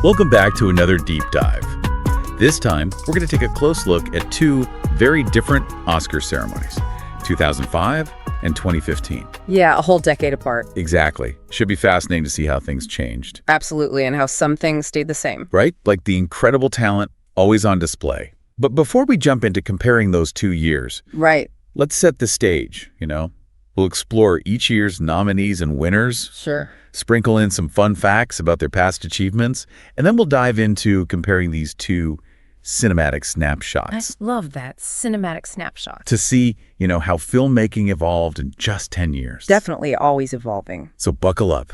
Welcome back to another deep dive. This time, we're going to take a close look at two very different Oscar ceremonies, 2005 and 2015. Yeah, a whole decade apart. Exactly. Should be fascinating to see how things changed. Absolutely, and how some things stayed the same. Right? Like the incredible talent always on display. But before we jump into comparing those 2 years, Right. let's set the stage, We'll explore each year's nominees and winners. Sure. Sprinkle in some fun facts about their past achievements, and then we'll dive into comparing these two cinematic snapshots. I love that, cinematic snapshot. To see, how filmmaking evolved in just 10 years. Definitely always evolving. So buckle up.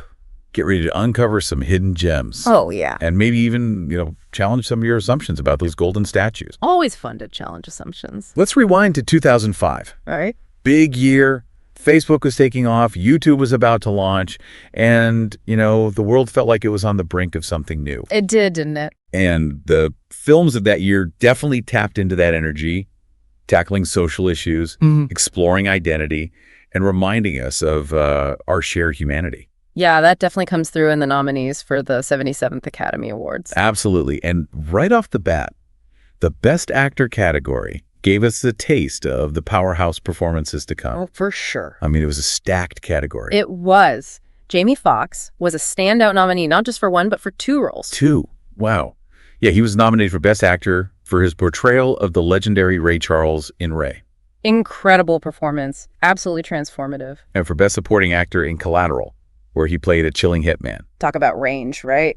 Get ready to uncover some hidden gems. Oh, yeah. And maybe even, challenge some of your assumptions about those golden statues. Always fun to challenge assumptions. Let's rewind to 2005. All right. Big year. Facebook was taking off, YouTube was about to launch, and, the world felt like it was on the brink of something new. It did, didn't it? And the films of that year definitely tapped into that energy, tackling social issues, exploring identity, and reminding us of our shared humanity. Yeah, that definitely comes through in the nominees for the 77th Academy Awards. Absolutely. And right off the bat, the Best Actor category gave us a taste of the powerhouse performances to come. Oh, for sure. I mean, it was a stacked category. It was. Jamie Foxx was a standout nominee, not just for one, but for 2 roles. 2. Wow. Yeah, he was nominated for Best Actor for his portrayal of the legendary Ray Charles in Ray. Incredible performance. Absolutely transformative. And for Best Supporting Actor in Collateral, where he played a chilling hitman. Talk about range, right?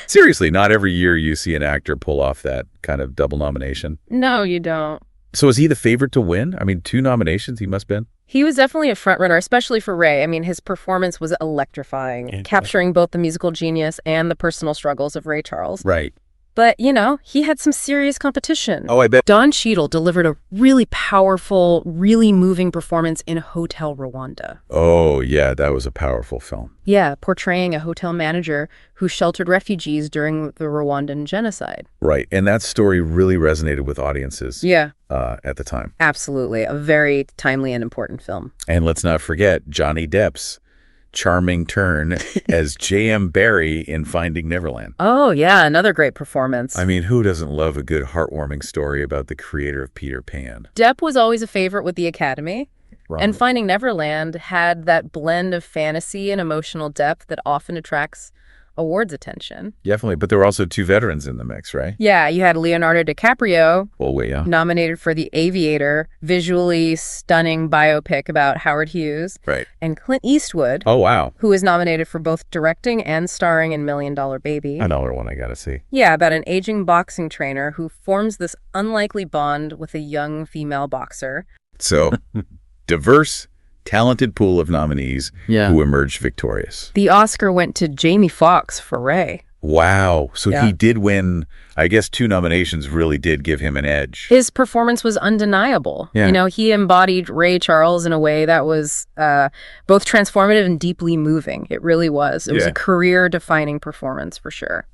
Seriously, not every year you see an actor pull off that kind of double nomination. No, you don't. So is he the favorite to win? I mean, 2 nominations he must have been. He was definitely a frontrunner, especially for Ray. I mean, his performance was electrifying, capturing both the musical genius and the personal struggles of Ray Charles. Right. But, he had some serious competition. Oh, I bet. Don Cheadle delivered a really powerful, really moving performance in Hotel Rwanda. Oh, yeah, that was a powerful film. Yeah, portraying a hotel manager who sheltered refugees during the Rwandan genocide. Right, and that story really resonated with audiences at the time. Absolutely, a very timely and important film. And let's not forget Johnny Depp's charming turn as J.M. Barrie in Finding Neverland. Oh, yeah, another great performance. I mean, who doesn't love a good heartwarming story about the creator of Peter Pan? Depp was always a favorite with the Academy. Wrong. And Finding Neverland had that blend of fantasy and emotional depth that often attracts awards attention. Definitely, but there were also 2 veterans in the mix, right? Yeah, you had Leonardo DiCaprio, nominated for The Aviator, visually stunning biopic about Howard Hughes. Right. And Clint Eastwood. Oh, wow. Who was nominated for both directing and starring in $1 Million Baby. Another one I gotta see. Yeah, about an aging boxing trainer who forms this unlikely bond with a young female boxer. So, diverse, talented pool of nominees who emerged victorious. The Oscar went to Jamie Foxx for Ray. Wow. So he did win. I guess 2 nominations really did give him an edge. His performance was undeniable. Yeah. He embodied Ray Charles in a way that was both transformative and deeply moving. It really was. It was a career-defining performance for sure.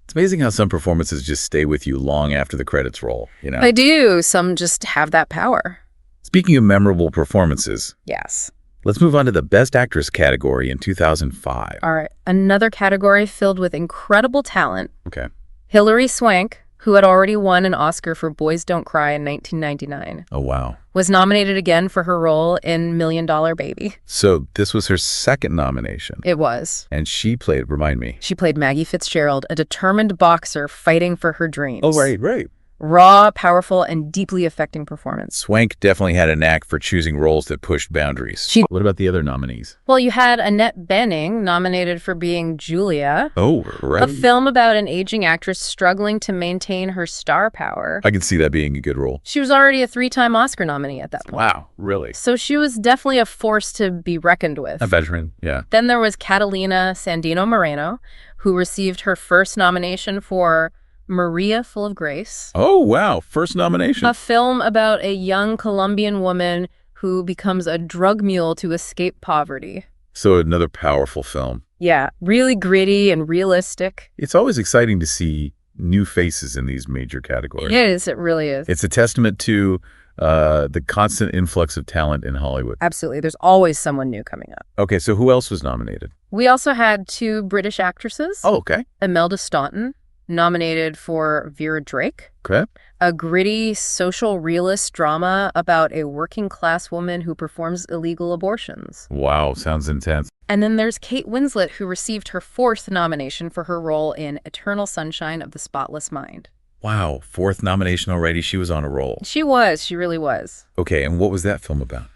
It's amazing how some performances just stay with you long after the credits roll, They do. Some just have that power. Speaking of memorable performances. Yes. Let's move on to the Best Actress category in 2005. All right. Another category filled with incredible talent. Okay. Hilary Swank, who had already won an Oscar for Boys Don't Cry in 1999. Oh, wow. Was nominated again for her role in $1 Million Baby. So this was her 2nd nomination. It was. And she played, remind me. She played Maggie Fitzgerald, a determined boxer fighting for her dreams. Oh, right. Raw, powerful, and deeply affecting performance. Swank definitely had a knack for choosing roles that pushed boundaries. What about the other nominees? Well, you had Annette Bening nominated for being Julia. Oh, right. A film about an aging actress struggling to maintain her star power. I can see that being a good role. She was already a 3-time Oscar nominee at that point. Wow, really? So she was definitely a force to be reckoned with. A veteran, yeah. Then there was Catalina Sandino Moreno, who received her first nomination for Maria, Full of Grace. Oh, wow. First nomination. A film about a young Colombian woman who becomes a drug mule to escape poverty. So another powerful film. Yeah, really gritty and realistic. It's always exciting to see new faces in these major categories. It is. It really is. It's a testament to The constant influx of talent in Hollywood. Absolutely. There's always someone new coming up. Okay, so who else was nominated? We also had 2 British actresses. Oh, okay. Imelda Staunton, nominated for Vera Drake. Okay. A gritty social realist drama about a working-class woman who performs illegal abortions. Wow, sounds intense. And then there's Kate Winslet, who received her 4th nomination for her role in Eternal Sunshine of the Spotless Mind. Wow, 4th nomination already. She was on a roll. She was. She really was. Okay, and what was that film about?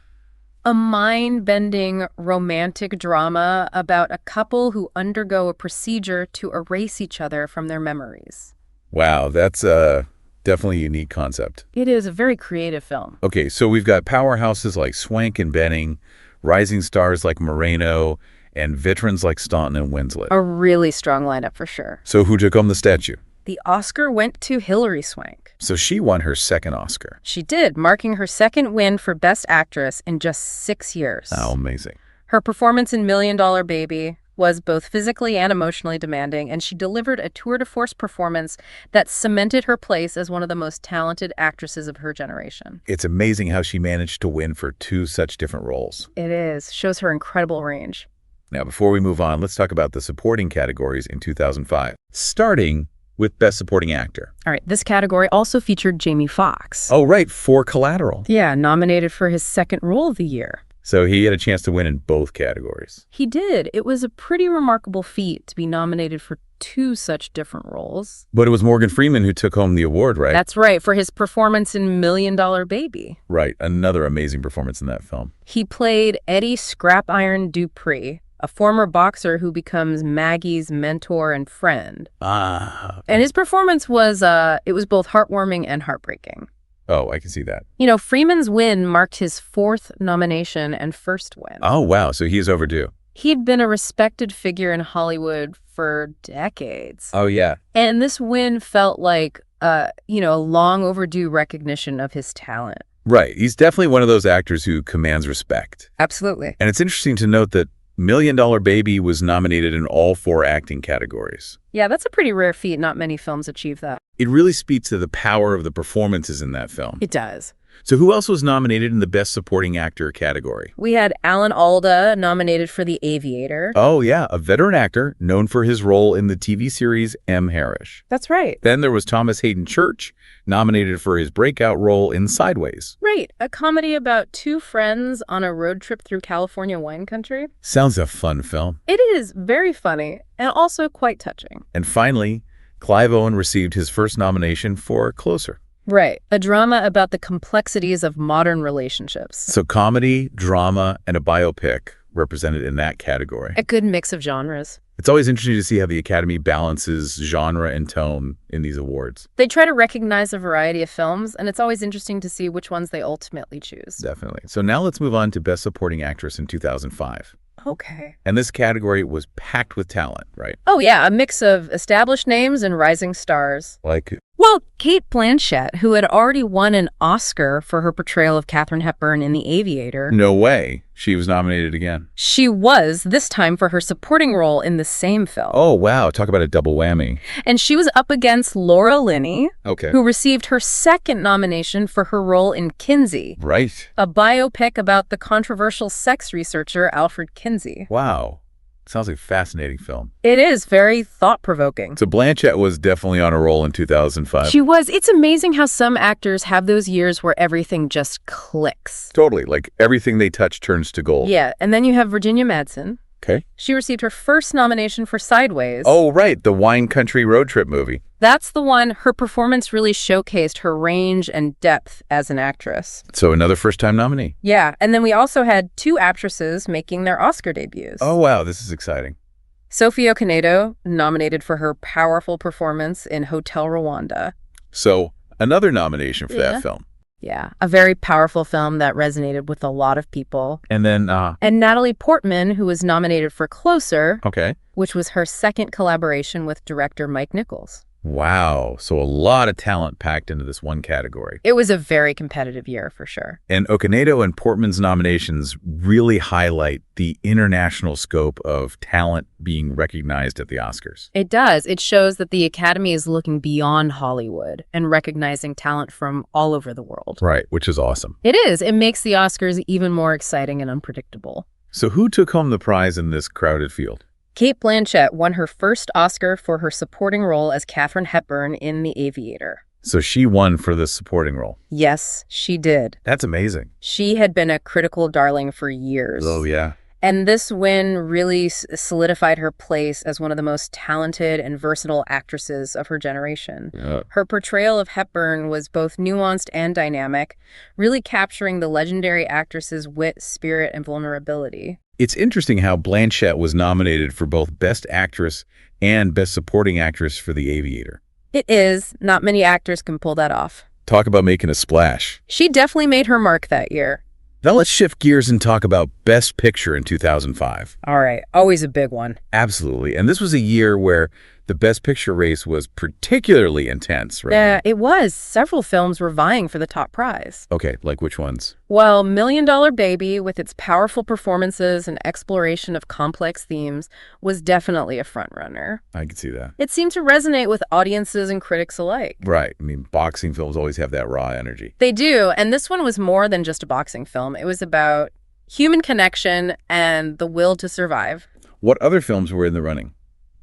A mind-bending romantic drama about a couple who undergo a procedure to erase each other from their memories. Wow, that's definitely a unique concept. It is a very creative film. Okay, so we've got powerhouses like Swank and Benning, rising stars like Moreno, and veterans like Staunton and Winslet. A really strong lineup for sure. So who took home the statue? The Oscar went to Hilary Swank. So she won her 2nd Oscar. She did, marking her 2nd win for Best Actress in just 6 years. Oh, amazing. Her performance in $1 Million Baby was both physically and emotionally demanding, and she delivered a tour de force performance that cemented her place as one of the most talented actresses of her generation. It's amazing how she managed to win for 2 such different roles. It is. Shows her incredible range. Now, before we move on, let's talk about the supporting categories in 2005, starting with Best Supporting Actor. All right, this category also featured Jamie Foxx. Oh, right, for Collateral. Yeah, nominated for his 2nd role of the year. So he had a chance to win in both categories. He did. It was a pretty remarkable feat to be nominated for 2 such different roles. But it was Morgan Freeman who took home the award, right? That's right, for his performance in $1 Million Baby. Right, another amazing performance in that film. He played Eddie Scrap Iron Dupree, a former boxer who becomes Maggie's mentor and friend. Ah. And his performance was, it was both heartwarming and heartbreaking. Oh, I can see that. You know, Freeman's win marked his 4th nomination and 1st win. Oh, wow, so he is overdue. He'd been a respected figure in Hollywood for decades. Oh, yeah. And this win felt like, a long overdue recognition of his talent. Right, he's definitely one of those actors who commands respect. Absolutely. And it's interesting to note that $1 Million Baby was nominated in all 4 acting categories. Yeah, that's a pretty rare feat. Not many films achieve that. It really speaks to the power of the performances in that film. It does. So who else was nominated in the Best Supporting Actor category? We had Alan Alda nominated for The Aviator. Oh, yeah, a veteran actor known for his role in the TV series M. Harrish. That's right. Then there was Thomas Hayden Church, nominated for his breakout role in Sideways. Right, a comedy about 2 friends on a road trip through California wine country. Sounds a fun film. It is very funny and also quite touching. And finally, Clive Owen received his 1st nomination for Closer. Right, a drama about the complexities of modern relationships. So comedy, drama, and a biopic represented in that category. A good mix of genres. It's always interesting to see how the Academy balances genre and tone in these awards. They try to recognize a variety of films, and it's always interesting to see which ones they ultimately choose. Definitely. So now let's move on to Best Supporting Actress in 2005. Okay. And this category was packed with talent, right? Oh, yeah, a mix of established names and rising stars. Like, Well, Cate Blanchett, who had already won an Oscar for her portrayal of Katharine Hepburn in The Aviator. no way. She was nominated again. She was, this time for her supporting role in the same film. Oh, wow. Talk about a double whammy. And she was up against Laura Linney, Okay. who received her 2nd nomination for her role in Kinsey, Right. a biopic about the controversial sex researcher Alfred Kinsey. Wow. Sounds like a fascinating film. It is very thought-provoking. So Blanchett was definitely on a roll in 2005. She was. It's amazing how some actors have those years where everything just clicks. Totally. Like everything they touch turns to gold. Yeah, and then you have Virginia Madsen. Okay. She received her 1st nomination for Sideways. Oh, right. The wine country road trip movie. That's the one. Her performance really showcased her range and depth as an actress. So another first-time nominee. Yeah, and then we also had 2 actresses making their Oscar debuts. Oh, wow. This is exciting. Sophie Okonedo, nominated for her powerful performance in Hotel Rwanda. So another nomination for that film. Yeah, a very powerful film that resonated with a lot of people. And then, And Natalie Portman, who was nominated for Closer, okay. which was her 2nd collaboration with director Mike Nichols. Wow. So a lot of talent packed into this one category. It was a very competitive year for sure. And Okonedo and Portman's nominations really highlight the international scope of talent being recognized at the Oscars. It does. It shows that the Academy is looking beyond Hollywood and recognizing talent from all over the world. Right, which is awesome. It is. It makes the Oscars even more exciting and unpredictable. So who took home the prize in this crowded field? Cate Blanchett won her first Oscar for her supporting role as Katharine Hepburn in The Aviator. So she won for the supporting role. Yes, she did. That's amazing. She had been a critical darling for years. Oh, yeah. And this win really solidified her place as one of the most talented and versatile actresses of her generation. Yeah. Her portrayal of Hepburn was both nuanced and dynamic, really capturing the legendary actress's wit, spirit, and vulnerability. It's interesting how Blanchett was nominated for both Best Actress and Best Supporting Actress for The Aviator. It is. Not many actors can pull that off. Talk about making a splash. She definitely made her mark that year. Now let's shift gears and talk about Best Picture in 2005. All right. Always a big one. Absolutely. And this was a year where the Best Picture race was particularly intense, right? Yeah, it was. Several films were vying for the top prize. Okay, like which ones? Well, Million Dollar Baby, with its powerful performances and exploration of complex themes, was definitely a frontrunner. I can see that. It seemed to resonate with audiences and critics alike. Right. I mean, boxing films always have that raw energy. They do, and this one was more than just a boxing film. It was about human connection and the will to survive. What other films were in the running?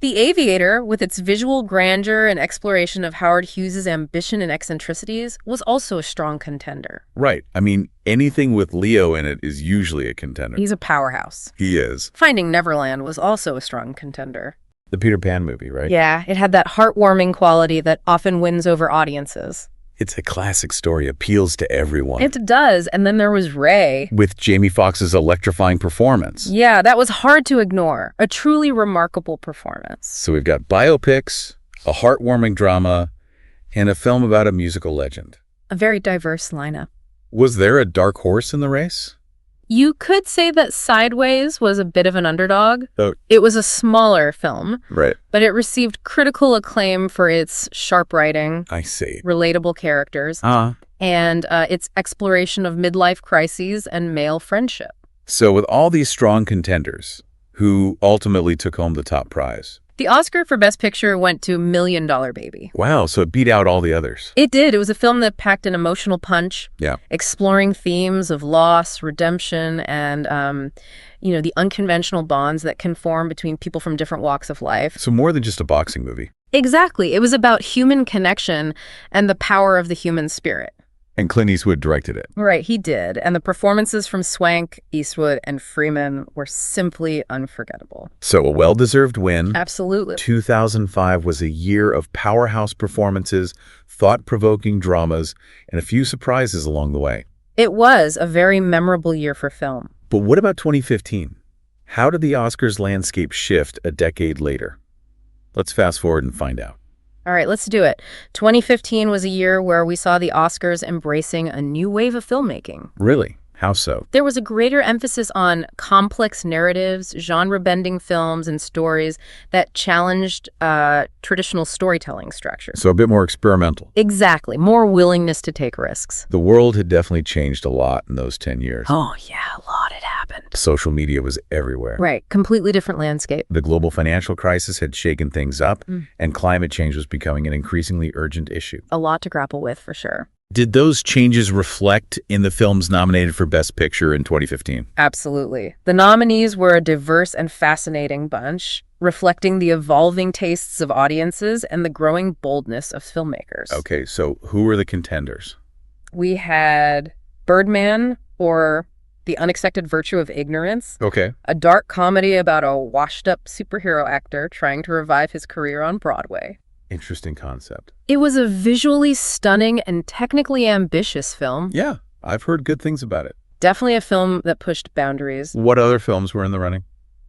The Aviator, with its visual grandeur and exploration of Howard Hughes' ambition and eccentricities, was also a strong contender. Right. I mean, anything with Leo in it is usually a contender. He's a powerhouse. He is. Finding Neverland was also a strong contender. The Peter Pan movie, right? Yeah, it had that heartwarming quality that often wins over audiences. It's a classic story, appeals to everyone. It does. And then there was Ray. With Jamie Foxx's electrifying performance. Yeah, that was hard to ignore. A truly remarkable performance. So we've got biopics, a heartwarming drama, and a film about a musical legend. A very diverse lineup. Was there a dark horse in the race? You could say that Sideways was a bit of an underdog. Oh. It was a smaller film, Right. but it received critical acclaim for its sharp writing, I see. relatable characters, and its exploration of midlife crises and male friendship. So with all these strong contenders, who ultimately took home the top prize? The Oscar for Best Picture went to Million Dollar Baby. Wow, so it beat out all the others. It did. It was a film that packed an emotional punch, Yeah. exploring themes of loss, redemption, and, the unconventional bonds that can form between people from different walks of life. So more than just a boxing movie. Exactly. It was about human connection and the power of the human spirit. And Clint Eastwood directed it. Right, he did. And the performances from Swank, Eastwood, and Freeman were simply unforgettable. So a well-deserved win. Absolutely. 2005 was a year of powerhouse performances, thought-provoking dramas, and a few surprises along the way. It was a very memorable year for film. But what about 2015? How did the Oscars landscape shift a decade later? Let's fast forward and find out. All right, let's do it. 2015 was a year where we saw the Oscars embracing a new wave of filmmaking. Really? How so? There was a greater emphasis on complex narratives, genre-bending films, and stories that challenged traditional storytelling structures. So a bit more experimental. Exactly. More willingness to take risks. The world had definitely changed a lot in those 10 years. Oh, yeah, a lot had happened. Social media was everywhere. Right. Completely different landscape. The global financial crisis had shaken things up, and climate change was becoming an increasingly urgent issue. A lot to grapple with, for sure. Did those changes reflect in the films nominated for Best Picture in 2015? Absolutely. The nominees were a diverse and fascinating bunch, reflecting the evolving tastes of audiences and the growing boldness of filmmakers. Okay, so who were the contenders? We had Birdman, or The Unexpected Virtue of Ignorance, Okay. a dark comedy about a washed-up superhero actor trying to revive his career on Broadway. Interesting concept. It was a visually stunning and technically ambitious film. Yeah, I've heard good things about it. Definitely a film that pushed boundaries. What other films were in the running?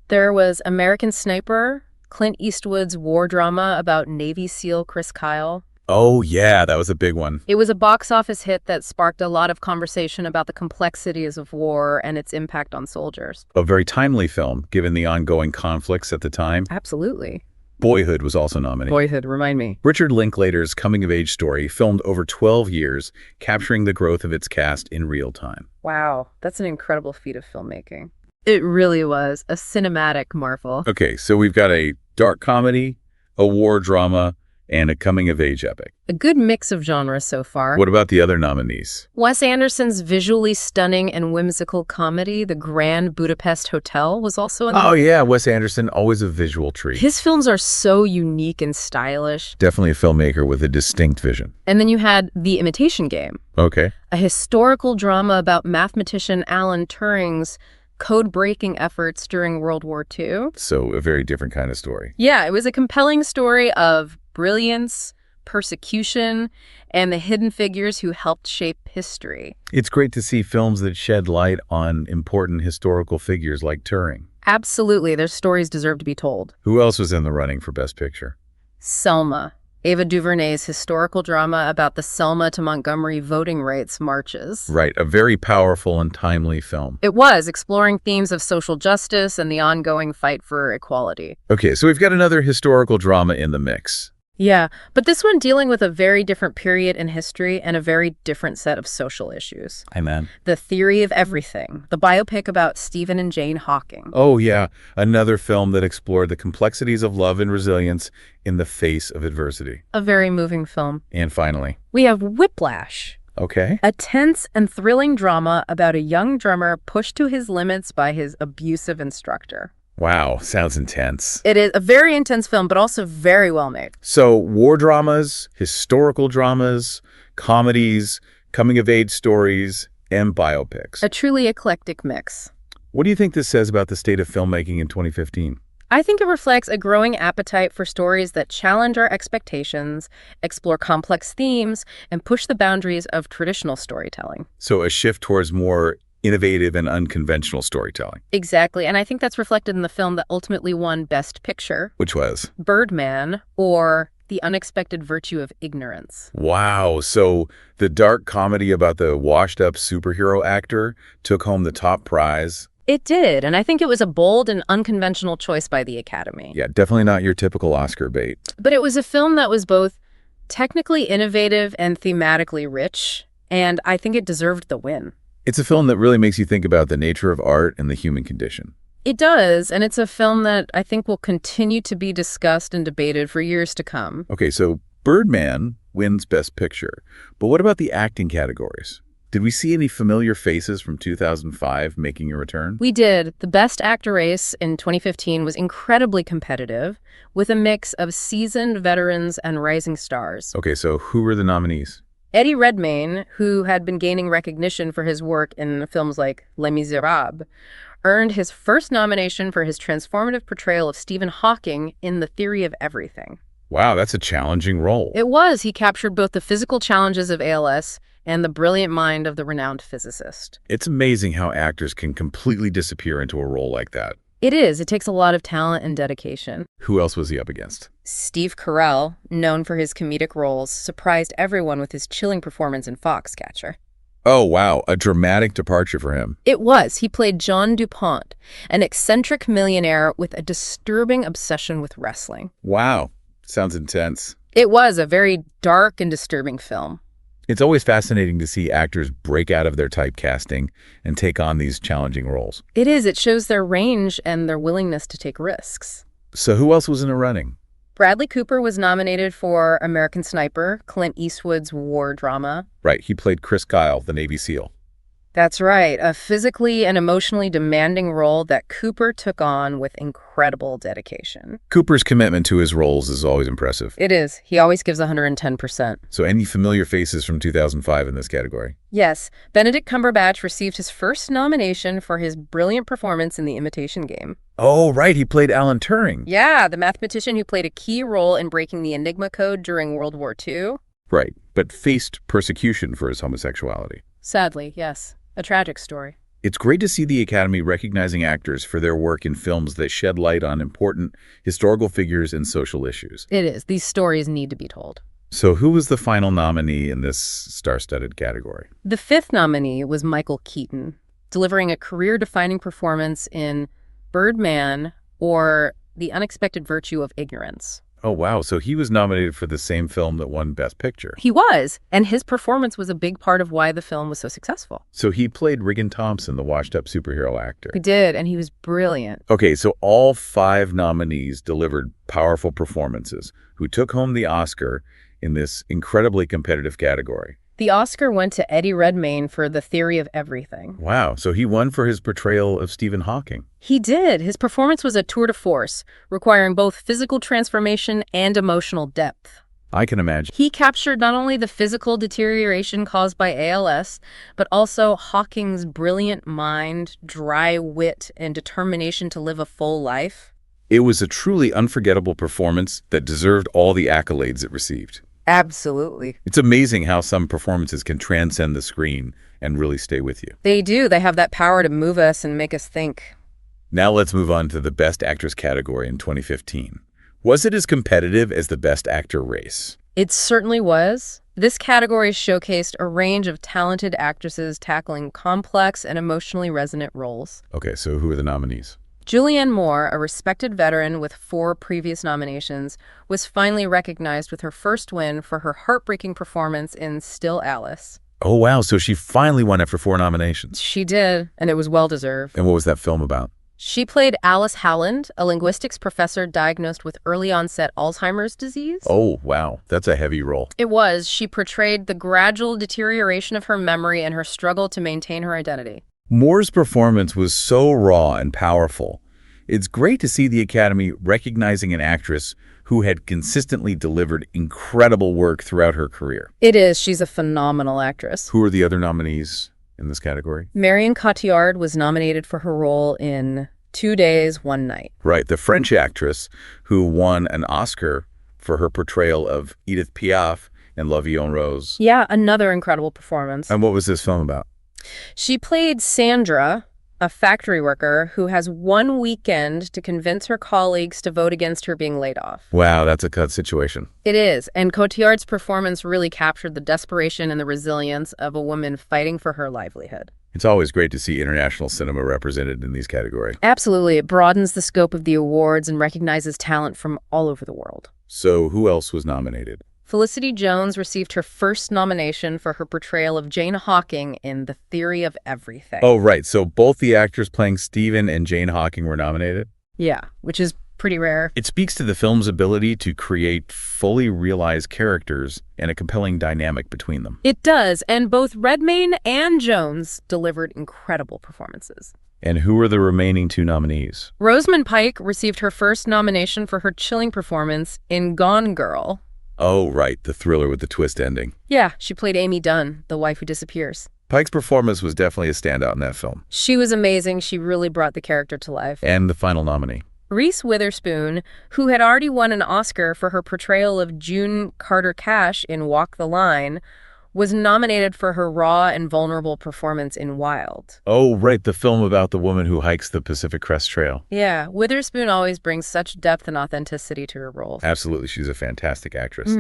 There was American Sniper, Clint Eastwood's war drama about Navy SEAL Chris Kyle. Oh, yeah, that was a big one. It was a box office hit that sparked a lot of conversation about the complexities of war and its impact on soldiers. A very timely film, given the ongoing conflicts at the time. Absolutely. Boyhood was also nominated. Boyhood, remind me. Richard Linklater's coming-of-age story, filmed over 12 years, capturing the growth of its cast in real time. Wow, that's an incredible feat of filmmaking. It really was a cinematic marvel. Okay, so we've got a dark comedy, a war drama, and a coming-of-age epic. A good mix of genres so far. What about the other nominees? Wes Anderson's visually stunning and whimsical comedy, The Grand Budapest Hotel, was also in the... Oh yeah, Wes Anderson, always a visual treat. His films are so unique and stylish. Definitely a filmmaker with a distinct vision. And then you had The Imitation Game, Okay. a historical drama about mathematician Alan Turing's code-breaking efforts during World War II. So a very different kind of story. Yeah, it was a compelling story of brilliance, persecution, and the hidden figures who helped shape history. It's great to see films that shed light on important historical figures like Turing. Absolutely, their stories deserve to be told. Who else was in the running for Best Picture? Selma, Ava DuVernay's historical drama about the Selma to Montgomery voting rights marches. Right, a very powerful and timely film. It was, exploring themes of social justice and the ongoing fight for equality. Okay, so we've got another historical drama in the mix. Yeah, but this one dealing with a very different period in history and a very different set of social issues. Amen. The Theory of Everything, the biopic about Stephen and Jane Hawking. Oh yeah, another film that explored the complexities of love and resilience in the face of adversity. A very moving film. And finally, We have Whiplash, okay. a tense and thrilling drama about a young drummer pushed to his limits by his abusive instructor. Wow, sounds intense. It is a very intense film, but also very well made. So war dramas, historical dramas, comedies, coming-of-age stories, and biopics. A truly eclectic mix. What do you think this says about the state of filmmaking in 2015? I think it reflects a growing appetite for stories that challenge our expectations, explore complex themes, and push the boundaries of traditional storytelling. So a shift towards more innovative and unconventional storytelling. Exactly, and I think that's reflected in the film that ultimately won Best Picture, Which was? Birdman, or The Unexpected Virtue of Ignorance. Wow, so the dark comedy about the washed-up superhero actor took home the top prize. It did, and I think it was a bold and unconventional choice by the Academy. Yeah, definitely not your typical Oscar bait. But it was a film that was both technically innovative and thematically rich, and I think it deserved the win. It's a film that really makes you think about the nature of art and the human condition. It does, and it's a film that I think will continue to be discussed and debated for years to come. Okay, so Birdman wins Best Picture, but what about the acting categories? Did we see any familiar faces from 2005 making a return? We did. The Best Actor race in 2015 was incredibly competitive, with a mix of seasoned veterans and rising stars. Okay, so who were the nominees? Eddie Redmayne, who had been gaining recognition for his work in films like Les Miserables, earned his first nomination for his transformative portrayal of Stephen Hawking in The Theory of Everything. Wow, that's a challenging role. It was. He captured both the physical challenges of ALS and the brilliant mind of the renowned physicist. It's amazing how actors can completely disappear into a role like that. It is. It takes a lot of talent and dedication. Who else was he up against? Steve Carell, known for his comedic roles, surprised everyone with his chilling performance in Foxcatcher. Oh, wow, a dramatic departure for him. It was. He played John DuPont, an eccentric millionaire with a disturbing obsession with wrestling. Wow, sounds intense. It was a very dark and disturbing film. It's always fascinating to see actors break out of their typecasting and take on these challenging roles. It is. It shows their range and their willingness to take risks. So who else was in the running? Bradley Cooper was nominated for American Sniper, Clint Eastwood's war drama. Right, he played Chris Kyle, the Navy SEAL. That's right, a physically and emotionally demanding role that Cooper took on with incredible dedication. Cooper's commitment to his roles is always impressive. It is. He always gives 110%. So any familiar faces from 2005 in this category? Yes, Benedict Cumberbatch received his first nomination for his brilliant performance in The Imitation Game. Oh, right, he played Alan Turing. Yeah, the mathematician who played a key role in breaking the Enigma code during World War II. Right, but faced persecution for his homosexuality. Sadly, yes. A tragic story. It's great to see the Academy recognizing actors for their work in films that shed light on important historical figures and social issues. It is. These stories need to be told. So who was the final nominee in this star-studded category? The fifth nominee was Michael Keaton, delivering a career-defining performance in Birdman, or The Unexpected Virtue of Ignorance. Oh, wow. So he was nominated for the same film that won Best Picture. He was, and his performance was a big part of why the film was so successful. So he played Regan Thompson, the washed-up superhero actor. He did, and he was brilliant. Okay, so all 5 nominees delivered powerful performances who took home the Oscar in this incredibly competitive category. The Oscar went to Eddie Redmayne for The Theory of Everything. Wow, so he won for his portrayal of Stephen Hawking. He did. His performance was a tour de force, requiring both physical transformation and emotional depth. I can imagine. He captured not only the physical deterioration caused by ALS, but also Hawking's brilliant mind, dry wit, and determination to live a full life. It was a truly unforgettable performance that deserved all the accolades it received. Absolutely. It's amazing how some performances can transcend the screen and really stay with you. They do. They have that power to move us and make us think. Now let's move on to the Best Actress category in 2015. Was it as competitive as the Best Actor race? It certainly was. This category showcased a range of talented actresses tackling complex and emotionally resonant roles. Okay, so who are the nominees? Julianne Moore, a respected veteran with 4 previous nominations, was finally recognized with her first win for her heartbreaking performance in Still Alice. Oh, wow, so she finally won after 4 nominations. She did, and it was well-deserved. And what was that film about? She played Alice Howland, a linguistics professor diagnosed with early-onset Alzheimer's disease. Oh, wow, that's a heavy role. It was. She portrayed the gradual deterioration of her memory and her struggle to maintain her identity. Moore's performance was so raw and powerful. It's great to see the Academy recognizing an actress who had consistently delivered incredible work throughout her career. It is. She's a phenomenal actress. Who are the other nominees in this category? Marion Cotillard was nominated for her role in 2 Days, One Night. Right, the French actress who won an Oscar for her portrayal of Edith Piaf in La Vie en Rose. Yeah, another incredible performance. And what was this film about? She played Sandra, a factory worker who has one weekend to convince her colleagues to vote against her being laid off. Wow, that's a cut situation. It is, and Cotillard's performance really captured the desperation and the resilience of a woman fighting for her livelihood. It's always great to see international cinema represented in these categories. Absolutely. It broadens the scope of the awards and recognizes talent from all over the world. So who else was nominated? Felicity Jones received her first nomination for her portrayal of Jane Hawking in The Theory of Everything. Oh, right. So both the actors playing Stephen and Jane Hawking were nominated? Yeah, which is pretty rare. It speaks to the film's ability to create fully realized characters and a compelling dynamic between them. It does, and both Redmayne and Jones delivered incredible performances. And who were the remaining 2 nominees? Rosamund Pike received her first nomination for her chilling performance in Gone Girl. Oh, right, the thriller with the twist ending. Yeah, she played Amy Dunn, the wife who disappears. Pike's performance was definitely a standout in that film. She was amazing. She really brought the character to life. And the final nominee. Reese Witherspoon, who had already won an Oscar for her portrayal of June Carter Cash in Walk the Line, was nominated for her raw and vulnerable performance in Wild. Oh, right, the film about the woman who hikes the Pacific Crest Trail. Yeah, Witherspoon always brings such depth and authenticity to her roles. Absolutely, she's a fantastic actress.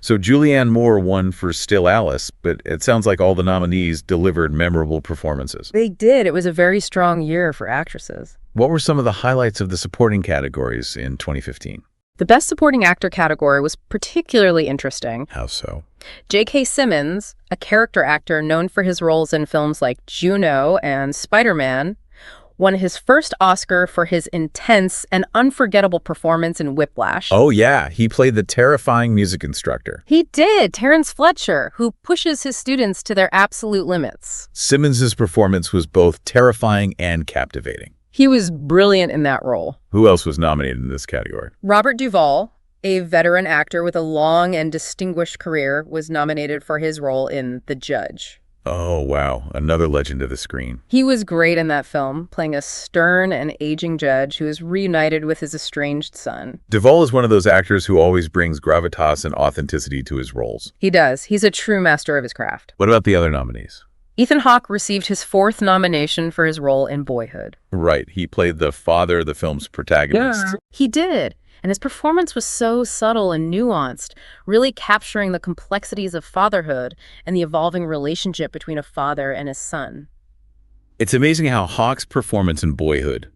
So Julianne Moore won for Still Alice, but it sounds like all the nominees delivered memorable performances. They did. It was a very strong year for actresses. What were some of the highlights of the supporting categories in 2015? The Best Supporting Actor category was particularly interesting. How so? J.K. Simmons, a character actor known for his roles in films like Juno and Spider-Man, won his first Oscar for his intense and unforgettable performance in Whiplash. Oh, yeah. He played the terrifying music instructor. He did, Terrence Fletcher, who pushes his students to their absolute limits. Simmons's performance was both terrifying and captivating. He was brilliant in that role. Who else was nominated in this category? Robert Duvall, a veteran actor with a long and distinguished career, was nominated for his role in The Judge. Oh, wow. Another legend of the screen. He was great in that film, playing a stern and aging judge who is reunited with his estranged son. Duvall is one of those actors who always brings gravitas and authenticity to his roles. He does. He's a true master of his craft. What about the other nominees? Ethan Hawke received his 4th nomination for his role in Boyhood. Right. He played the father of the film's protagonist. Yeah. He did. And his performance was so subtle and nuanced, really capturing the complexities of fatherhood and the evolving relationship between a father and his son. It's amazing how Hawke's performance in Boyhood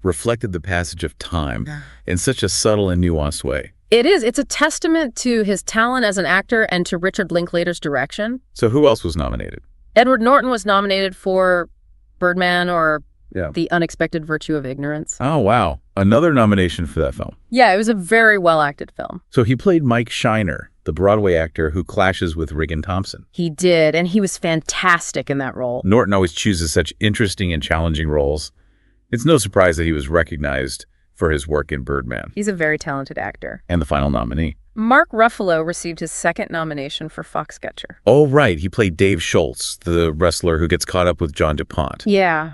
reflected the passage of time in such a subtle and nuanced way. It is. It's a testament to his talent as an actor and to Richard Linklater's direction. So who else was nominated? Edward Norton was nominated for Birdman or The Unexpected Virtue of Ignorance. Oh, wow. Another nomination for that film. Yeah, it was a very well-acted film. So he played Mike Shiner, the Broadway actor who clashes with Regan Thompson. He did, and he was fantastic in that role. Norton always chooses such interesting and challenging roles. It's no surprise that he was recognized for his work in Birdman. He's a very talented actor. And the final nominee. Mark Ruffalo received his second nomination for Foxcatcher. Oh, right. He played Dave Schultz, the wrestler who gets caught up with John DuPont. Yeah.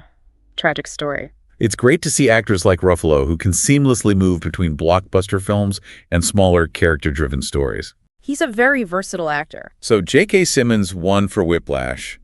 Tragic story. It's great to see actors like Ruffalo who can seamlessly move between blockbuster films and smaller character-driven stories. He's a very versatile actor. So J.K. Simmons won for Whiplash,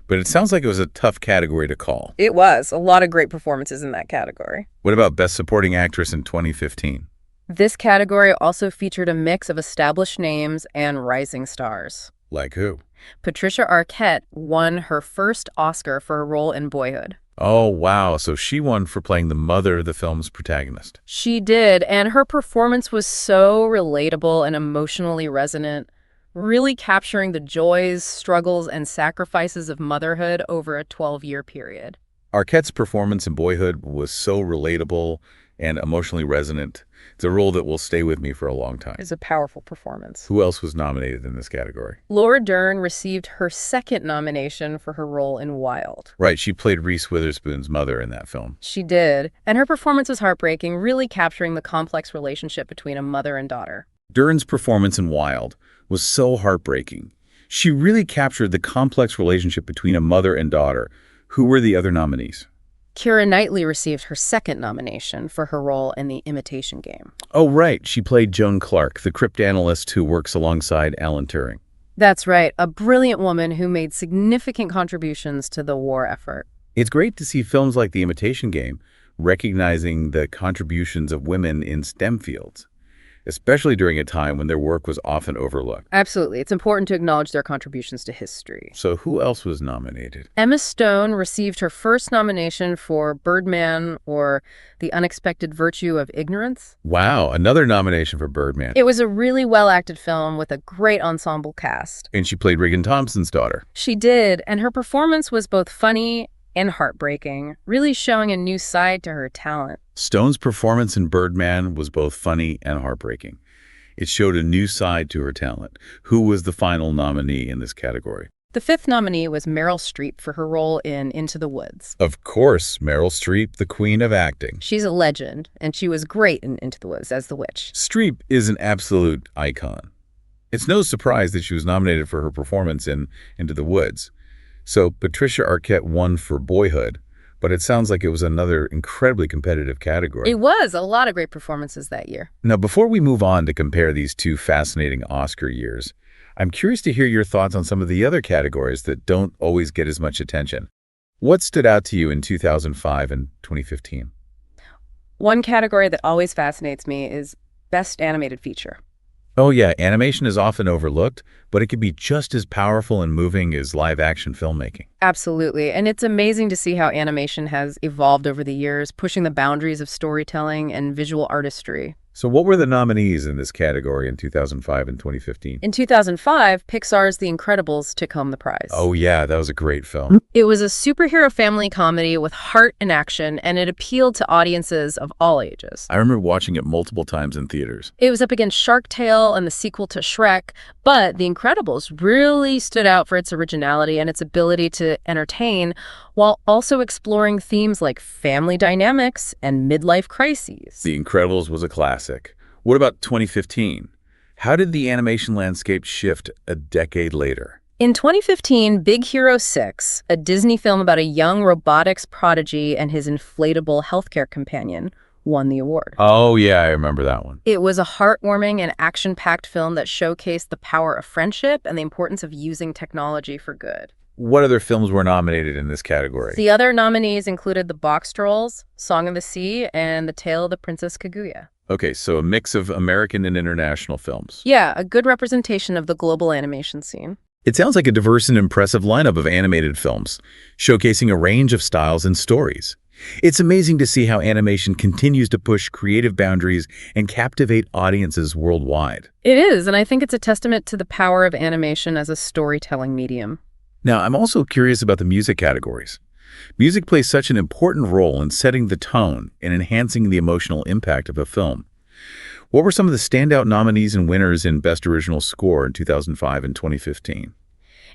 but it sounds like it was a tough category to call. It was. A lot of great performances in that category. What about Best Supporting Actress in 2015? This category also featured a mix of established names and rising stars. Like who? Patricia Arquette won her first Oscar for her role in Boyhood. Oh, wow. So she won for playing the mother of the film's protagonist. She did, and her performance was so relatable and emotionally resonant, really capturing the joys, struggles, and sacrifices of motherhood over a 12-year period. Arquette's performance in Boyhood was so relatable and emotionally resonant. It's a role that will stay with me for a long time. It's a powerful performance. Who else was nominated in this category? Laura Dern received her second nomination for her role in Wild. Right, she played Reese Witherspoon's mother in that film. She did, and her performance was heartbreaking, really capturing the complex relationship between a mother and daughter. Dern's performance in Wild was so heartbreaking. She really captured the complex relationship between a mother and daughter. Who were the other nominees? Keira Knightley received her second nomination for her role in The Imitation Game. Oh, right. She played Joan Clark, the cryptanalyst who works alongside Alan Turing. That's right. A brilliant woman who made significant contributions to the war effort. It's great to see films like The Imitation Game recognizing the contributions of women in STEM fields, especially during a time when their work was often overlooked. Absolutely. It's important to acknowledge their contributions to history. So who else was nominated? Emma Stone received her first nomination for Birdman or The Unexpected Virtue of Ignorance. Wow, another nomination for Birdman. It was a really well-acted film with a great ensemble cast. And she played Regan Thompson's daughter. She did, and her performance was both funny and heartbreaking, really showing a new side to her talent. Stone's performance in Birdman was both funny and heartbreaking. It showed a new side to her talent. Who was the final nominee in this category? The fifth nominee was Meryl Streep for her role in Into the Woods. Of course, Meryl Streep, the queen of acting. She's a legend, and she was great in Into the Woods as the witch. Streep is an absolute icon. It's no surprise that she was nominated for her performance in Into the Woods. So Patricia Arquette won for Boyhood, but it sounds like it was another incredibly competitive category. It was a lot of great performances that year. Now, before we move on to compare these two fascinating Oscar years, I'm curious to hear your thoughts on some of the other categories that don't always get as much attention. What stood out to you in 2005 and 2015? One category that always fascinates me is Best Animated Feature. Oh yeah, animation is often overlooked, but it can be just as powerful and moving as live-action filmmaking. Absolutely. And it's amazing to see how animation has evolved over the years, pushing the boundaries of storytelling and visual artistry. So what were the nominees in this category in 2005 and 2015? In 2005, Pixar's The Incredibles took home the prize. Oh yeah, that was a great film. It was a superhero family comedy with heart and action, and it appealed to audiences of all ages. I remember watching it multiple times in theaters. It was up against Shark Tale and the sequel to Shrek, but The Incredibles really stood out for its originality and its ability to entertain while also exploring themes like family dynamics and midlife crises. The Incredibles was a classic. What about 2015? How did the animation landscape shift a decade later? In 2015, Big Hero 6, a Disney film about a young robotics prodigy and his inflatable healthcare companion, won the award. Oh yeah, I remember that one. It was a heartwarming and action-packed film that showcased the power of friendship and the importance of using technology for good. What other films were nominated in this category? The other nominees included The Box Trolls, Song of the Sea, and The Tale of the Princess Kaguya. Okay, so a mix of American and international films. Yeah, a good representation of the global animation scene. It sounds like a diverse and impressive lineup of animated films, showcasing a range of styles and stories. It's amazing to see how animation continues to push creative boundaries and captivate audiences worldwide. It is, and I think it's a testament to the power of animation as a storytelling medium. Now, I'm also curious about the music categories. Music plays such an important role in setting the tone and enhancing the emotional impact of a film. What were some of the standout nominees and winners in Best Original Score in 2005 and 2015?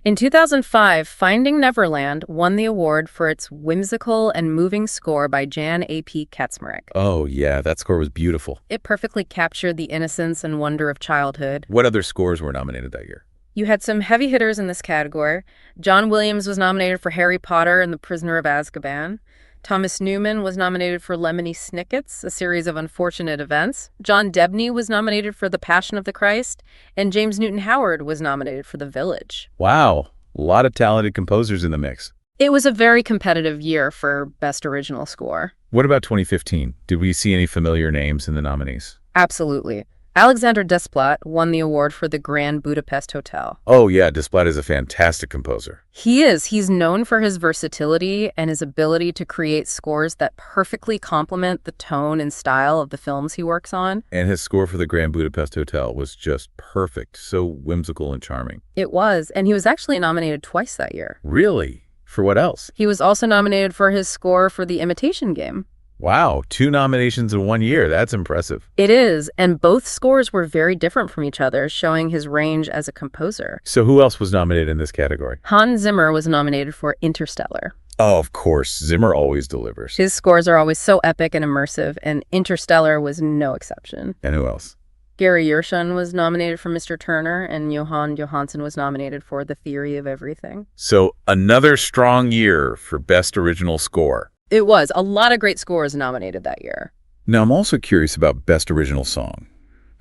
In 2005, Finding Neverland won the award for its whimsical and moving score by Jan A.P. Kaczmarek. Oh, yeah, that score was beautiful. It perfectly captured the innocence and wonder of childhood. What other scores were nominated that year? You had some heavy hitters in this category. John Williams was nominated for Harry Potter and the Prisoner of Azkaban. Thomas Newman was nominated for Lemony Snicket's A Series of Unfortunate Events. John Debney was nominated for The Passion of the Christ. And James Newton Howard was nominated for The Village. Wow, a lot of talented composers in the mix. It was a very competitive year for Best Original Score. What about 2015? Did we see any familiar names in the nominees? Absolutely. Alexander Desplat won the award for The Grand Budapest Hotel. Oh, yeah, Desplat is a fantastic composer. He is. He's known for his versatility and his ability to create scores that perfectly complement the tone and style of the films he works on. And his score for The Grand Budapest Hotel was just perfect, so whimsical and charming. It was, and he was actually nominated twice that year. Really? For what else? He was also nominated for his score for The Imitation Game. Wow, 2 nominations in 1 year. That's impressive. It is, and both scores were very different from each other, showing his range as a composer. So who else was nominated in this category? Hans Zimmer was nominated for Interstellar. Oh, of course. Zimmer always delivers. His scores are always so epic and immersive, and Interstellar was no exception. And who else? Gary Yershon was nominated for Mr. Turner, and Johan Johansson was nominated for The Theory of Everything. So another strong year for Best Original Score. It was. A lot of great scores nominated that year. Now, I'm also curious about Best Original Song,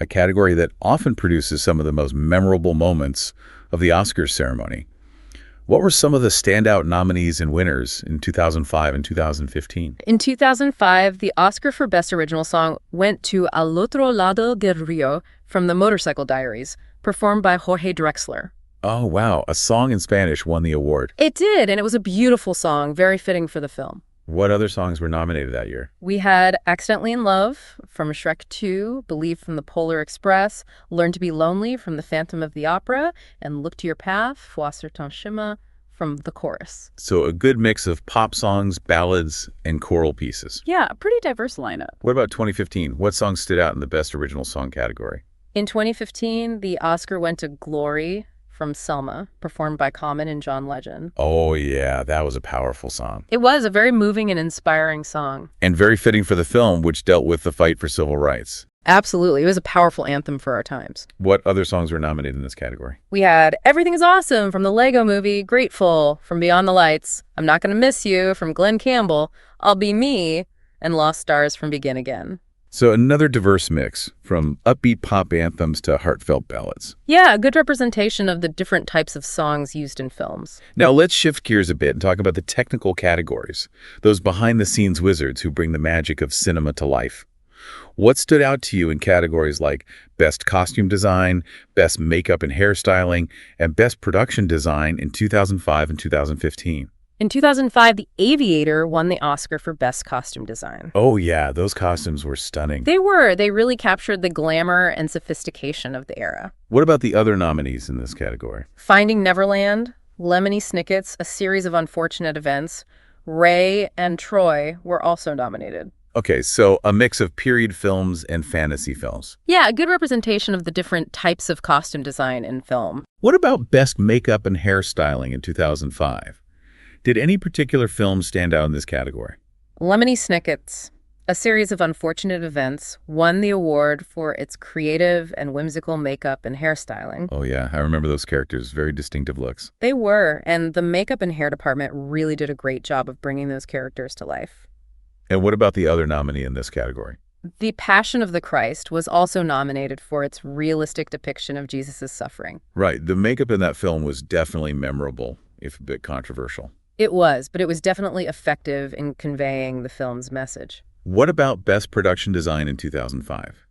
a category that often produces some of the most memorable moments of the Oscars ceremony. What were some of the standout nominees and winners in 2005 and 2015? In 2005, the Oscar for Best Original Song went to Al Otro Lado del Rio from The Motorcycle Diaries, performed by Jorge Drexler. Oh, wow. A song in Spanish won the award. It did, and it was a beautiful song, very fitting for the film. What other songs were nominated that year? We had Accidentally in Love from Shrek 2, Believe from the Polar Express, Learn to be Lonely from The Phantom of the Opera, and Look to Your Path, Foi sur ton chemin from The Chorus. So a good mix of pop songs, ballads, and choral pieces. Yeah, a pretty diverse lineup. What about 2015? What songs stood out in the Best Original Song category? In 2015, the Oscar went to Glory from Selma, performed by Common and John Legend. Oh, yeah, that was a powerful song. It was a very moving and inspiring song. And very fitting for the film, which dealt with the fight for civil rights. Absolutely. It was a powerful anthem for our times. What other songs were nominated in this category? We had Everything is Awesome from the Lego Movie, Grateful from Beyond the Lights, I'm Not Gonna Miss You from Glenn Campbell, I'll Be Me, and Lost Stars from Begin Again. So another diverse mix, from upbeat pop anthems to heartfelt ballads. Yeah, a good representation of the different types of songs used in films. Now let's shift gears a bit and talk about the technical categories, those behind-the-scenes wizards who bring the magic of cinema to life. What stood out to you in categories like Best Costume Design, Best Makeup and Hairstyling, and Best Production Design in 2005 and 2015? In 2005, The Aviator won the Oscar for Best Costume Design. Oh yeah, those costumes were stunning. They were. They really captured the glamour and sophistication of the era. What about the other nominees in this category? Finding Neverland, Lemony Snicket's A Series of Unfortunate Events, Ray, and Troy were also nominated. Okay, so a mix of period films and fantasy films. Yeah, a good representation of the different types of costume design in film. What about Best Makeup and Hairstyling in 2005? Did any particular film stand out in this category? Lemony Snicket's A Series of Unfortunate Events won the award for its creative and whimsical makeup and hairstyling. Oh yeah, I remember those characters, very distinctive looks. They were, and the makeup and hair department really did a great job of bringing those characters to life. And what about the other nominee in this category? The Passion of the Christ was also nominated for its realistic depiction of Jesus' suffering. Right, the makeup in that film was definitely memorable, if a bit controversial. It was, but it was definitely effective in conveying the film's message. What about Best Production Design in 2005?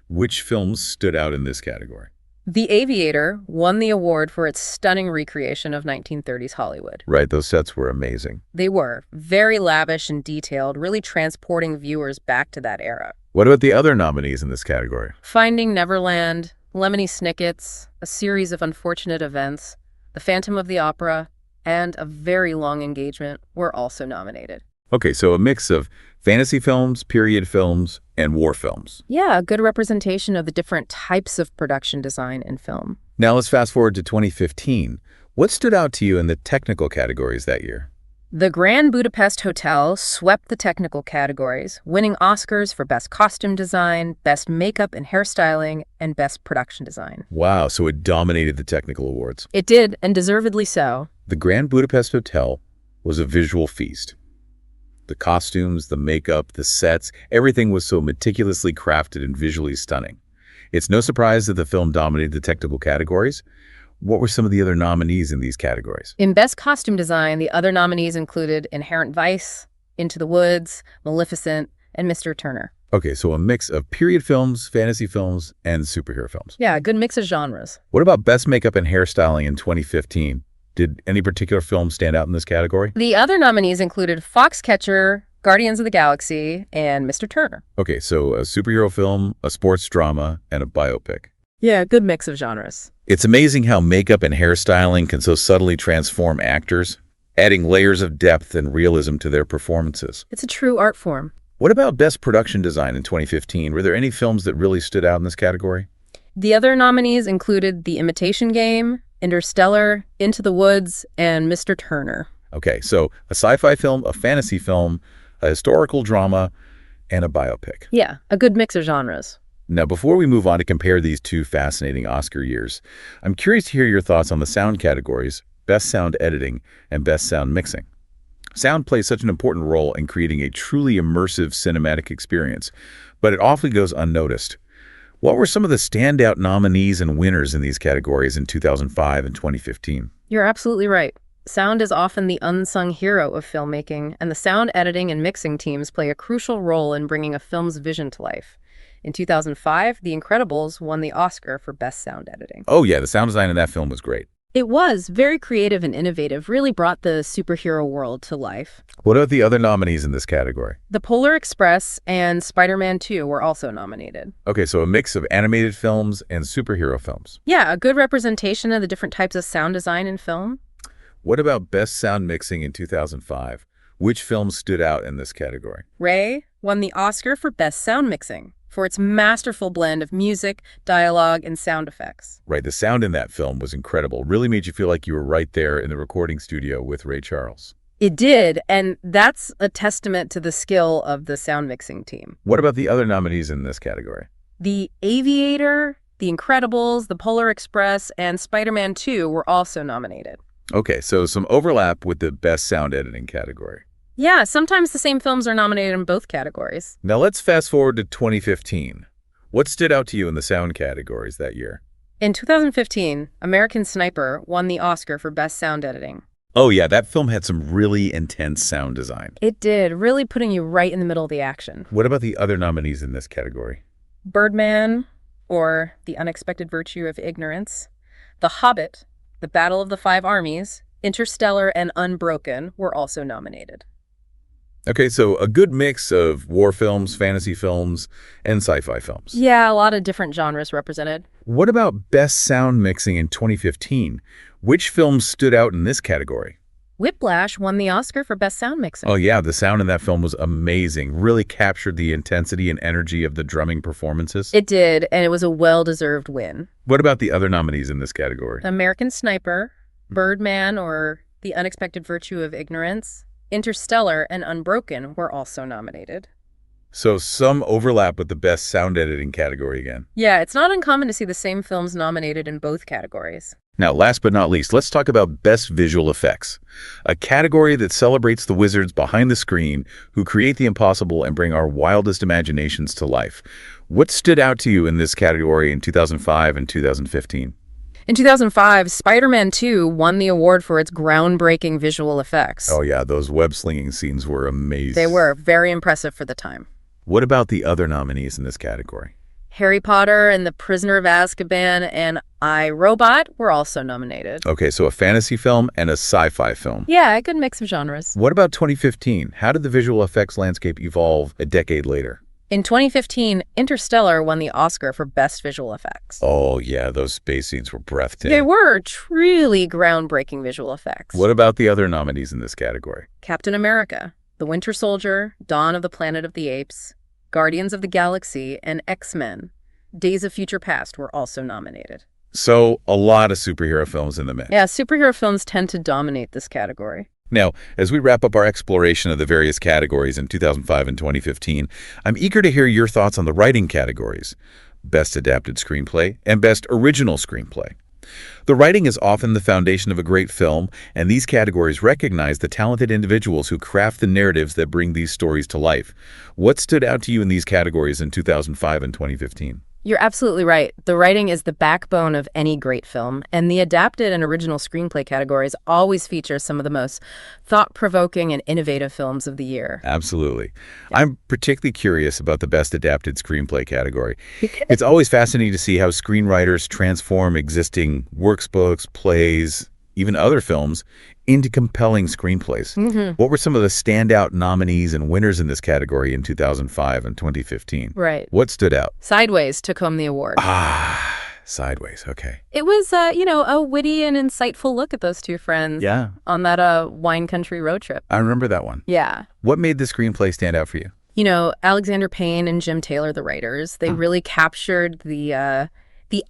Which films stood out in this category? The Aviator won the award for its stunning recreation of 1930s Hollywood. Right, those sets were amazing. They were very lavish and detailed, really transporting viewers back to that era. What about the other nominees in this category? Finding Neverland, Lemony Snicket's A Series of Unfortunate Events, The Phantom of the Opera, and A Very Long Engagement were also nominated. Okay, so a mix of fantasy films, period films, and war films. Yeah, a good representation of the different types of production design in film. Now let's fast forward to 2015. What stood out to you in the technical categories that year? The Grand Budapest Hotel swept the technical categories, winning Oscars for Best Costume Design, Best Makeup and Hairstyling, and Best Production Design. Wow, so it dominated the technical awards. It did, and deservedly so. The Grand Budapest Hotel was a visual feast. The costumes, the makeup, the sets, everything was so meticulously crafted and visually stunning. It's no surprise that the film dominated the technical categories. What were some of the other nominees in these categories? In Best Costume Design, the other nominees included Inherent Vice, Into the Woods, Maleficent, and Mr. Turner. Okay, so a mix of period films, fantasy films, and superhero films. Yeah, a good mix of genres. What about Best Makeup and Hairstyling in 2015? Did any particular film stand out in this category? The other nominees included Foxcatcher, Guardians of the Galaxy, and Mr. Turner. Okay, so a superhero film, a sports drama, and a biopic. Yeah, a good mix of genres. It's amazing how makeup and hairstyling can so subtly transform actors, adding layers of depth and realism to their performances. It's a true art form. What about Best Production Design in 2015? Were there any films that really stood out in this category? The other nominees included The Imitation Game, Interstellar, Into the Woods, and Mr. Turner. Okay, so a sci-fi film, a fantasy film, a historical drama, and a biopic. Yeah, a good mix of genres. Now, before we move on to compare these two fascinating Oscar years, I'm curious to hear your thoughts on the sound categories, Best Sound Editing and Best Sound Mixing. Sound plays such an important role in creating a truly immersive cinematic experience, but it often goes unnoticed. What were some of the standout nominees and winners in these categories in 2005 and 2015? You're absolutely right. Sound is often the unsung hero of filmmaking, and the sound editing and mixing teams play a crucial role in bringing a film's vision to life. In 2005, The Incredibles won the Oscar for Best Sound Editing. Oh yeah, the sound design in that film was great. It was very creative and innovative, really brought the superhero world to life. What are the other nominees in this category? The Polar Express and Spider-Man 2 were also nominated. Okay, so a mix of animated films and superhero films. Yeah, a good representation of the different types of sound design in film. What about Best Sound Mixing in 2005? Which films stood out in this category? Ray won the Oscar for Best Sound Mixing for its masterful blend of music, dialogue, and sound effects. Right, the sound in that film was incredible. Really made you feel like you were right there in the recording studio with Ray Charles. It did, and that's a testament to the skill of the sound mixing team. What about the other nominees in this category? The Aviator, The Incredibles, The Polar Express, and Spider-Man 2 were also nominated. Okay, so some overlap with the Best Sound Editing category. Yeah, sometimes the same films are nominated in both categories. Now let's fast forward to 2015. What stood out to you in the sound categories that year? In 2015, American Sniper won the Oscar for Best Sound Editing. Oh yeah, that film had some really intense sound design. It did, really putting you right in the middle of the action. What about the other nominees in this category? Birdman, or The Unexpected Virtue of Ignorance, The Hobbit, The Battle of the Five Armies, Interstellar, and Unbroken were also nominated. Okay, so a good mix of war films, fantasy films, and sci-fi films. Yeah, a lot of different genres represented. What about Best Sound Mixing in 2015? Which films stood out in this category? Whiplash won the Oscar for Best Sound Mixing. Oh yeah, the sound in that film was amazing. Really captured the intensity and energy of the drumming performances. It did, and it was a well-deserved win. What about the other nominees in this category? American Sniper, Birdman, or The Unexpected Virtue of Ignorance, Interstellar, and Unbroken were also nominated. So some overlap with the Best Sound Editing category again. Yeah, it's not uncommon to see the same films nominated in both categories. Now, last but not least, let's talk about Best Visual Effects, a category that celebrates the wizards behind the screen who create the impossible and bring our wildest imaginations to life. What stood out to you in this category in 2005 and 2015? In 2005, Spider-Man 2 won the award for its groundbreaking visual effects. Oh yeah, those web-slinging scenes were amazing. They were very impressive for the time. What about the other nominees in this category? Harry Potter and the Prisoner of Azkaban and I, Robot were also nominated. Okay, so a fantasy film and a sci-fi film. Yeah, a good mix of genres. What about 2015? How did the visual effects landscape evolve a decade later? In 2015, Interstellar won the Oscar for Best Visual Effects. Oh, yeah, those space scenes were breathtaking. They were truly groundbreaking visual effects. What about the other nominees in this category? Captain America, The Winter Soldier, Dawn of the Planet of the Apes, Guardians of the Galaxy, and X-Men, Days of Future Past were also nominated. So, a lot of superhero films in the mix. Yeah, superhero films tend to dominate this category. Now, as we wrap up our exploration of the various categories in 2005 and 2015, I'm eager to hear your thoughts on the writing categories, Best Adapted Screenplay and Best Original Screenplay. The writing is often the foundation of a great film, and these categories recognize the talented individuals who craft the narratives that bring these stories to life. What stood out to you in these categories in 2005 and 2015? You're absolutely right. The writing is the backbone of any great film, and the adapted and original screenplay categories always feature some of the most thought-provoking and innovative films of the year. Absolutely. Yeah. I'm particularly curious about the Best Adapted Screenplay category. It's always fascinating to see how screenwriters transform existing works, books, plays, even other films, into compelling screenplays. What were some of the standout nominees and winners in this category in 2005 and 2015? Right. What stood out? Sideways took home the award. Sideways, okay. It was, a witty and insightful look at those two friends on that wine country road trip. I remember that one. Yeah. What made the screenplay stand out for you? Alexander Payne and Jim Taylor, the writers, they really captured the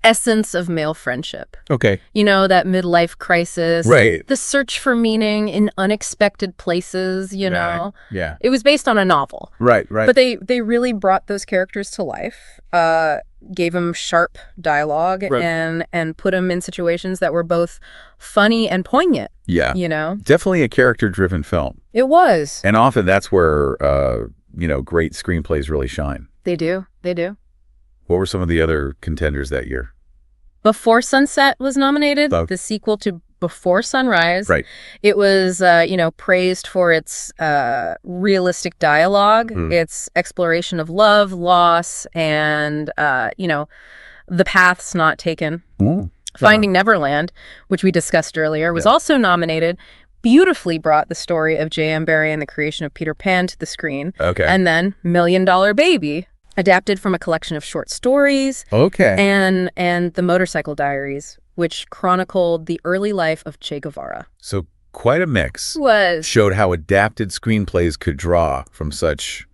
essence of male friendship. Okay. That midlife crisis. Right. The search for meaning in unexpected places, Right. Yeah. It was based on a novel. Right. But they really brought those characters to life, gave them sharp dialogue, and put them in situations that were both funny and poignant. Yeah. Definitely a character-driven film. It was. And often that's where, great screenplays really shine. They do. What were some of the other contenders that year? Before Sunset was nominated, the sequel to Before Sunrise. Right. It was, praised for its realistic dialogue, its exploration of love, loss, and, the paths not taken. Finding Neverland, which we discussed earlier, was also nominated. Beautifully brought the story of J.M. Barrie and the creation of Peter Pan to the screen. Okay. And then $1 Million Baby, adapted from a collection of short stories. Okay. And The Motorcycle Diaries, which chronicled the early life of Che Guevara. So quite a mix. Was. Showed how adapted screenplays could draw from such,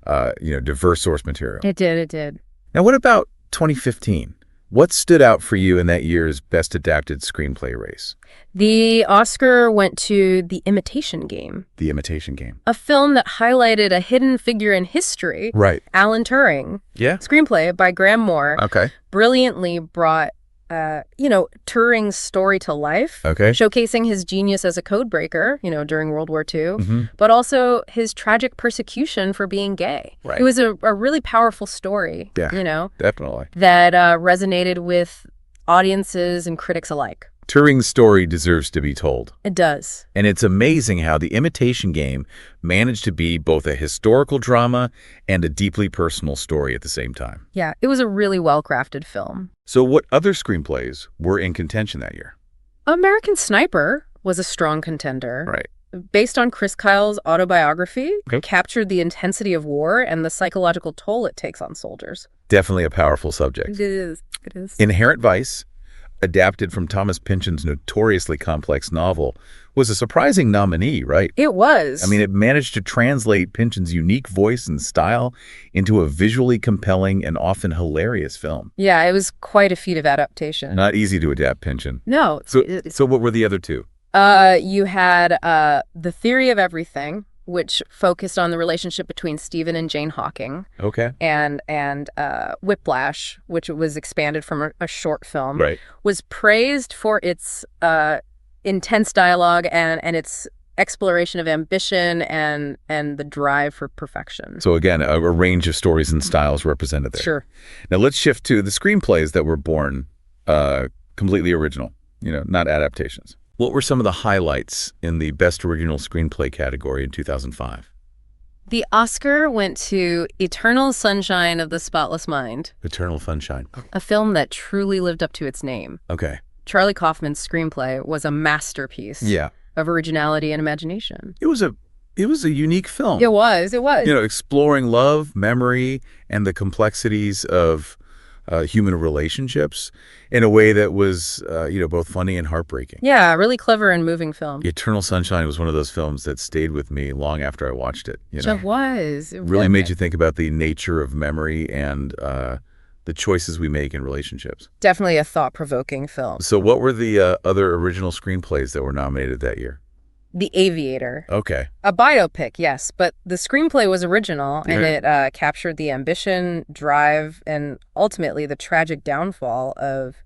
diverse source material. It did. Now, what about 2015? What stood out for you in that year's Best Adapted Screenplay race? The Oscar went to The Imitation Game. The Imitation Game. A film that highlighted a hidden figure in history. Right. Alan Turing. Yeah. Screenplay by Graham Moore. Okay. Brilliantly brought, Turing's story to life. Okay. Showcasing his genius as a code breaker, during World War II, but also his tragic persecution for being gay. Right. It was a really powerful story, Definitely. that resonated with audiences and critics alike. Turing's story deserves to be told. It does. And it's amazing how The Imitation Game managed to be both a historical drama and a deeply personal story at the same time. Yeah, it was a really well-crafted film. So what other screenplays were in contention that year? American Sniper was a strong contender. Right. Based on Chris Kyle's autobiography, Okay. captured the intensity of war and the psychological toll it takes on soldiers. Definitely a powerful subject. It is. Inherent Vice, adapted from Thomas Pynchon's notoriously complex novel, was a surprising nominee, right? It was. I mean, it managed to translate Pynchon's unique voice and style into a visually compelling and often hilarious film. Yeah, it was quite a feat of adaptation. Not easy to adapt Pynchon. No. So what were the other two? You had The Theory of Everything, which focused on the relationship between Stephen and Jane Hawking. Okay. And Whiplash, which was expanded from a short film, Right. was praised for its intense dialogue and its exploration of ambition and the drive for perfection. So again, a range of stories and styles represented there. Sure. Now let's shift to the screenplays that were born completely original, not adaptations. What were some of the highlights in the Best Original Screenplay category in 2005? The Oscar went to Eternal Sunshine of the Spotless Mind, Eternal Sunshine. a film that truly lived up to its name. Okay. Charlie Kaufman's screenplay was a masterpiece Yeah. of originality and imagination. It was a unique film. It was. Exploring love, memory, and the complexities of human relationships in a way that was, both funny and heartbreaking. Yeah, really clever and moving film. Eternal Sunshine was one of those films that stayed with me long after I watched it. It was. It Really made you think about the nature of memory and the choices we make in relationships. Definitely a thought-provoking film. So what were the other original screenplays that were nominated that year? The Aviator. Okay. A biopic, yes, but the screenplay was original, and it captured the ambition, drive, and ultimately the tragic downfall of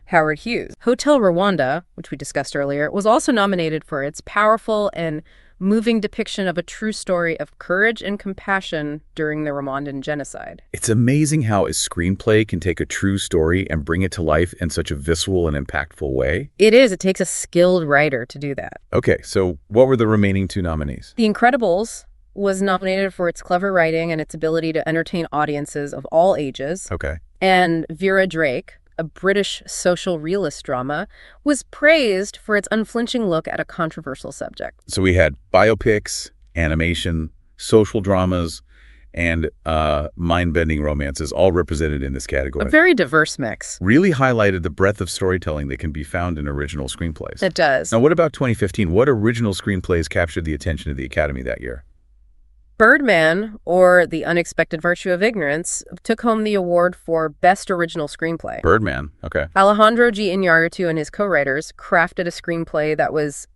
Howard Hughes. Hotel Rwanda, which we discussed earlier, was also nominated for its powerful and moving depiction of a true story of courage and compassion during the Rwandan genocide. It's amazing how a screenplay can take a true story and bring it to life in such a visceral and impactful way. It is. It takes a skilled writer to do that. Okay, so what were the remaining two nominees? The Incredibles was nominated for its clever writing and its ability to entertain audiences of all ages. Okay. And Vera Drake, a British social realist drama, was praised for its unflinching look at a controversial subject. So we had biopics, animation, social dramas, and mind-bending romances all represented in this category. A very diverse mix. Really highlighted the breadth of storytelling that can be found in original screenplays. It does. Now, what about 2015? What original screenplays captured the attention of the Academy that year? Birdman, or The Unexpected Virtue of Ignorance, took home the award for Best Original Screenplay. Birdman, okay. Alejandro G. Iñárritu and his co-writers crafted a screenplay that was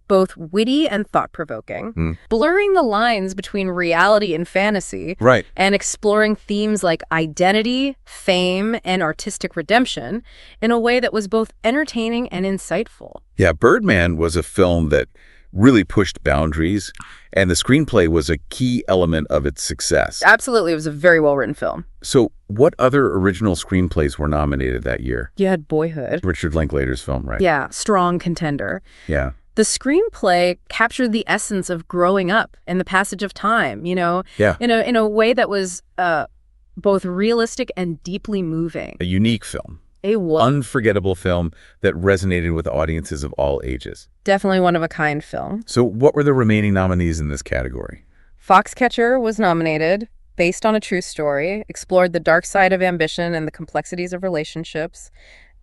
both witty and thought-provoking, blurring the lines between reality and fantasy, Right. and exploring themes like identity, fame, and artistic redemption in a way that was both entertaining and insightful. Yeah, Birdman was a film that really pushed boundaries, and the screenplay was a key element of its success. Absolutely, it was a very well-written film. So what other original screenplays were nominated that year? You had Boyhood. Richard Linklater's film, right? Yeah, strong contender. Yeah. The screenplay captured the essence of growing up and the passage of time, Yeah. in a way that was both realistic and deeply moving. A unique film. It was Unforgettable film that resonated with audiences of all ages. definitely one-of-a-kind film. So what were the remaining nominees in this category? Foxcatcher was nominated, based on a true story, explored the dark side of ambition and the complexities of relationships.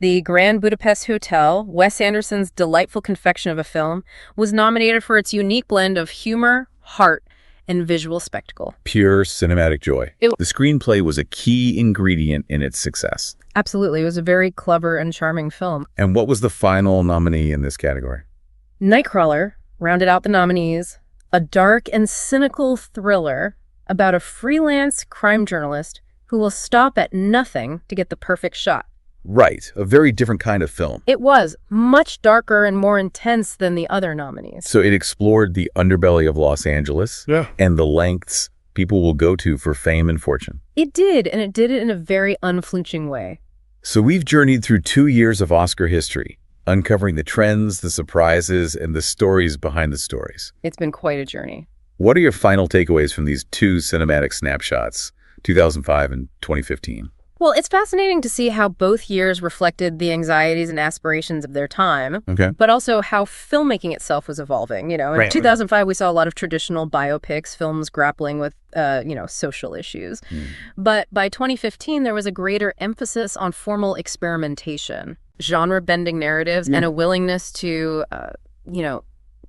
The Grand Budapest Hotel, Wes Anderson's delightful confection of a film, was nominated for its unique blend of humor, heart, and visual spectacle. Pure cinematic joy. The screenplay was a key ingredient in its success. Absolutely. It was a very clever and charming film. And what was the final nominee in this category? Nightcrawler rounded out the nominees, a dark and cynical thriller about a freelance crime journalist who will stop at nothing to get the perfect shot. Right. A very different kind of film. It was much darker and more intense than the other nominees. So it explored the underbelly of Los Angeles and the lengths people will go to for fame and fortune. It did, and it did it in a very unflinching way. So we've journeyed through 2 years of Oscar history, uncovering the trends, the surprises, and the stories behind the stories. It's been quite a journey. What are your final takeaways from these two cinematic snapshots, 2005 and 2015? Well, it's fascinating to see how both years reflected the anxieties and aspirations of their time, Okay. but also how filmmaking itself was evolving. In Right. 2005, we saw a lot of traditional biopics, films grappling with, social issues. But by 2015, there was a greater emphasis on formal experimentation, genre-bending narratives, and a willingness to,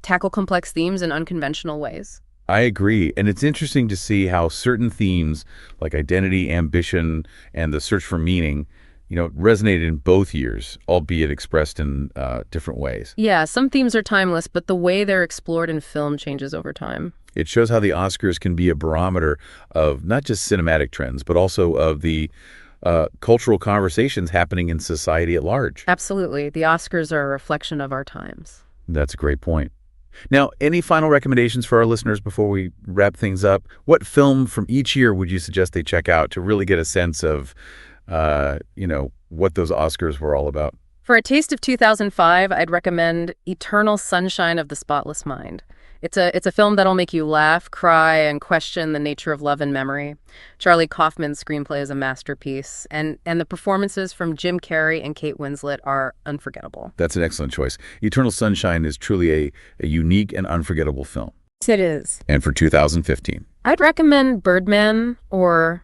tackle complex themes in unconventional ways. I agree. And it's interesting to see how certain themes like identity, ambition, and the search for meaning, resonated in both years, albeit expressed in different ways. Yeah, some themes are timeless, but the way they're explored in film changes over time. It shows how the Oscars can be a barometer of not just cinematic trends, but also of the cultural conversations happening in society at large. Absolutely. The Oscars are a reflection of our times. That's a great point. Now, any final recommendations for our listeners before we wrap things up? What film from each year would you suggest they check out to really get a sense of, what those Oscars were all about? For a taste of 2005, I'd recommend Eternal Sunshine of the Spotless Mind. It's a film that'll make you laugh, cry, and question the nature of love and memory. Charlie Kaufman's screenplay is a masterpiece, and the performances from Jim Carrey and Kate Winslet are unforgettable. That's an excellent choice. Eternal Sunshine is truly a unique and unforgettable film. It is. And for 2015. I'd recommend Birdman or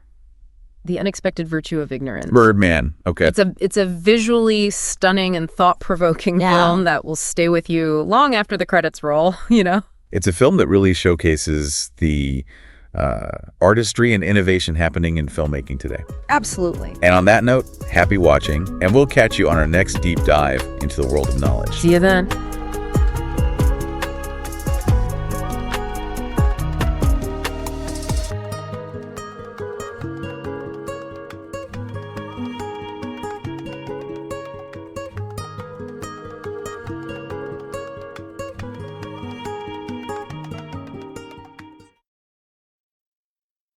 The Unexpected Virtue of Ignorance. Birdman. Okay. It's a visually stunning and thought-provoking film that will stay with you long after the credits roll, you know? It's a film that really showcases the artistry and innovation happening in filmmaking today. Absolutely. And on that note, happy watching, and we'll catch you on our next deep dive into the world of knowledge. See you then.